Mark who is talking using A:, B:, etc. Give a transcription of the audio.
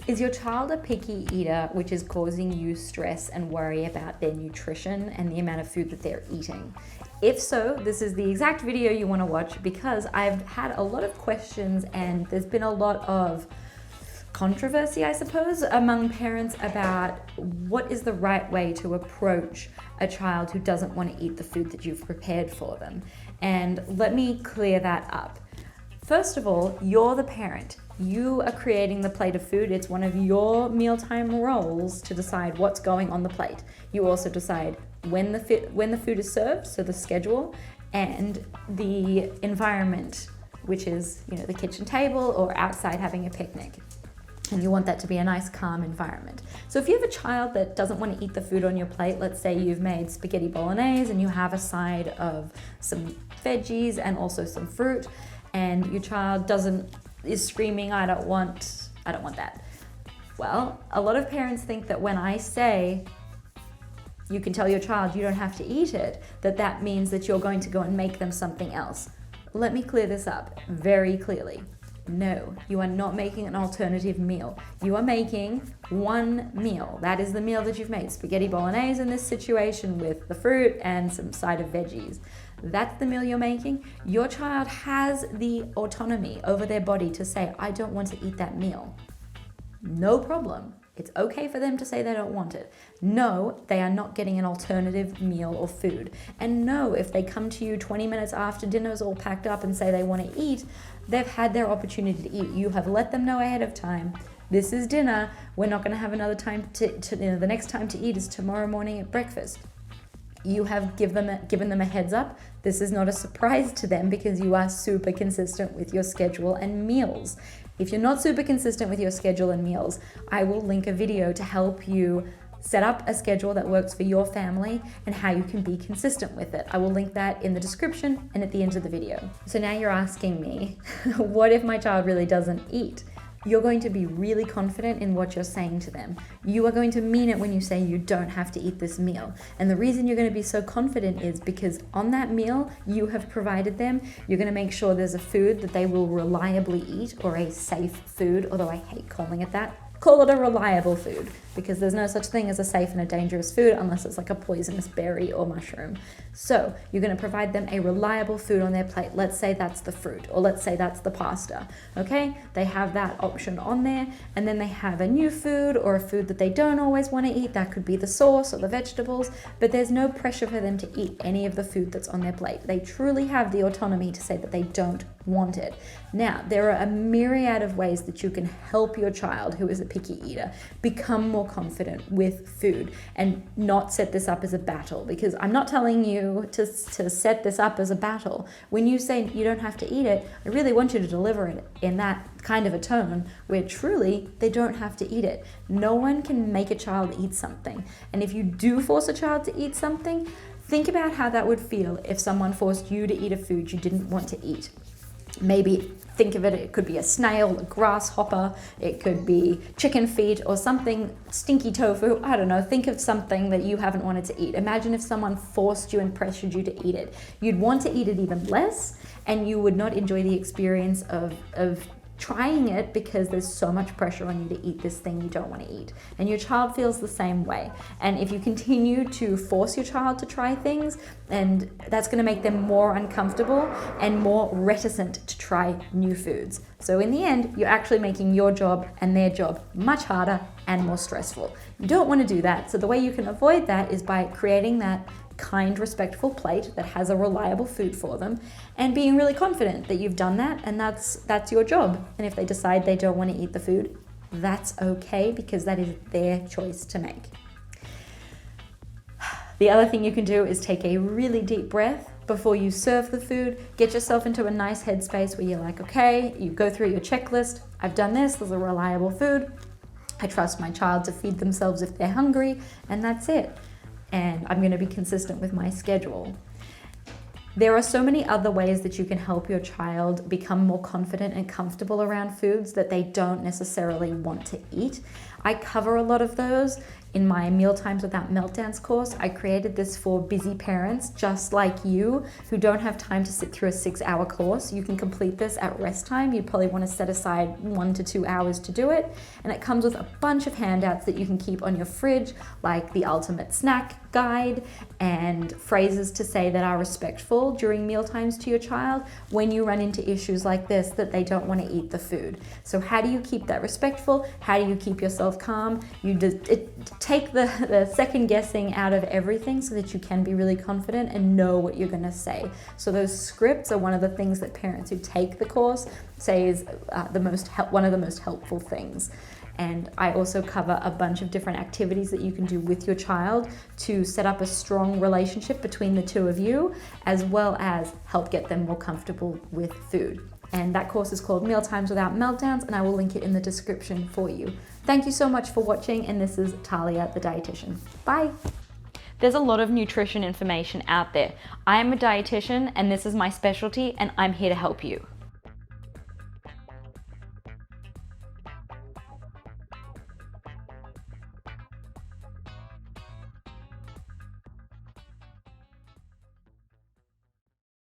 A: Is your child a picky eater, which is causing you stress and worry about their nutrition and the amount of food that they're eating? If so, this is the exact video you want to watch, because I've had a lot of questions and there's been a lot of controversy, I suppose, among parents about what is the right way to approach a child who doesn't want to eat the food that you've prepared for them. And let me clear that up. First of all, you're the parent. You are creating the plate of food. It's one of your mealtime roles to decide what's going on the plate. You also decide when the food is served, so the schedule, and the environment, which is, the kitchen table or outside having a picnic. And you want that to be a nice, calm environment. So if you have a child that doesn't want to eat the food on your plate, let's say you've made spaghetti bolognese and you have a side of some veggies and also some fruit, and your child is screaming, I don't want that. Well, a lot of parents think that when I say you can tell your child you don't have to eat it, that means that you're going to go and make them something else. Let me clear this up very clearly. No, you are not making an alternative meal. You are making one meal. That is the meal that you've made. Spaghetti bolognese in this situation with the fruit and some side of veggies. That's the meal you're making. Your child has the autonomy over their body to say, I don't want to eat that meal. No problem. It's okay for them to say they don't want it. No, they are not getting an alternative meal or food. And no, if they come to you 20 minutes after dinner's all packed up and say they want to eat, they've had their opportunity to eat. You have let them know ahead of time, this is dinner. We're not going to have another time the next time to eat is tomorrow morning at breakfast. You have given them a heads up. This is not a surprise to them because you are super consistent with your schedule and meals. If you're not super consistent with your schedule and meals, I will link a video to help you set up a schedule that works for your family and how you can be consistent with it. I will link that in the description and at the end of the video. So now you're asking me, what if my child really doesn't eat? You're going to be really confident in what you're saying to them. You are going to mean it when you say you don't have to eat this meal. And the reason you're going to be so confident is because on that meal you have provided them, you're going to make sure there's a food that they will reliably eat, or a safe food, although I hate calling it that. Call it a reliable food, because there's no such thing as a safe and a dangerous food unless it's like a poisonous berry or mushroom. So you're going to provide them a reliable food on their plate. Let's say that's the fruit, or let's say that's the pasta. Okay, they have that option on there, and then they have a new food or a food that they don't always want to eat. That could be the sauce or the vegetables, but there's no pressure for them to eat any of the food that's on their plate. They truly have the autonomy to say that they don't want it. Now, there are a myriad of ways that you can help your child who is a picky eater become more confident with food and not set this up as a battle, because I'm not telling you to set this up as a battle. When you say you don't have to eat it, I really want you to deliver it in that kind of a tone where truly they don't have to eat it. No one can make a child eat something. And if you do force a child to eat something, think about how that would feel if someone forced you to eat a food you didn't want to eat. Maybe think of it could be a snail, a grasshopper, it could be chicken feet or something, stinky tofu, I don't know. Think of something that you haven't wanted to eat. Imagine if someone forced you and pressured you to eat it. You'd want to eat it even less, and you would not enjoy the experience of trying it because there's so much pressure on you to eat this thing you don't want to eat. And your child feels the same way. And if you continue to force your child to try things, and that's going to make them more uncomfortable and more reticent to try new foods. So in the end, you're actually making your job and their job much harder and more stressful. You don't want to do that. So the way you can avoid that is by creating that kind, respectful plate that has a reliable food for them, and being really confident that you've done that, and that's your job. And if they decide they don't want to eat the food, that's okay, because that is their choice to make. The other thing you can do is take a really deep breath before you serve the food. Get yourself into a nice headspace where you're like, okay, you go through your checklist. I've done this, there's a reliable food. I trust my child to feed themselves if they're hungry, and that's it. And I'm going to be consistent with my schedule. There are so many other ways that you can help your child become more confident and comfortable around foods that they don't necessarily want to eat. I cover a lot of those in my Mealtimes Without Meltdowns course. I created this for busy parents just like you who don't have time to sit through a 6-hour course. You can complete this at rest time. You'd probably want to set aside 1 to 2 hours to do it. And it comes with a bunch of handouts that you can keep on your fridge, like the ultimate snack guide and phrases to say that are respectful during mealtimes to your child when you run into issues like this, that they don't want to eat the food. So how do you keep that respectful? How do you keep yourself calm? Take the second guessing out of everything so that you can be really confident and know what you're going to say. So those scripts are one of the things that parents who take the course say is one of the most helpful things. And I also cover a bunch of different activities that you can do with your child to set up a strong relationship between the two of you, as well as help get them more comfortable with food. And that course is called Mealtimes Without Meltdowns, and I will link it in the description for you. Thank you so much for watching, and this is Talia, the dietitian. Bye. There's a lot of nutrition information out there. I am a dietitian, and this is my specialty, and I'm here to help you.